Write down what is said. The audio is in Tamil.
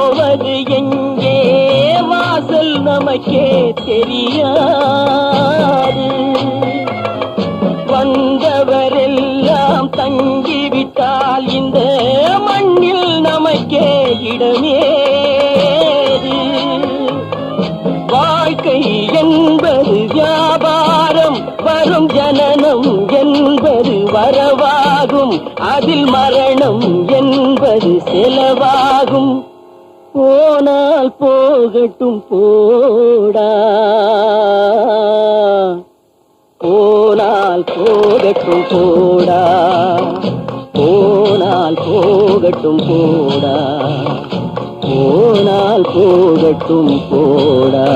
போவது எங்கே வாசல் நமக்கே தெரியாது. வந்தவரெல்லாம் தங்கிவிட்டால் இந்த மண்ணில் நமக்கே இடமேது. வாழ்க்கை என்பது வியாபாரம், வரும் ஜனனம் என்பது வரவாகும், அதில் மரணம் என்பது செலவாகும். போனால் போகட்டும் போடா, போனால் போகட்டும் போடா, போனால் போகட்டும் போடா, போனால் போகட்டும் போடா.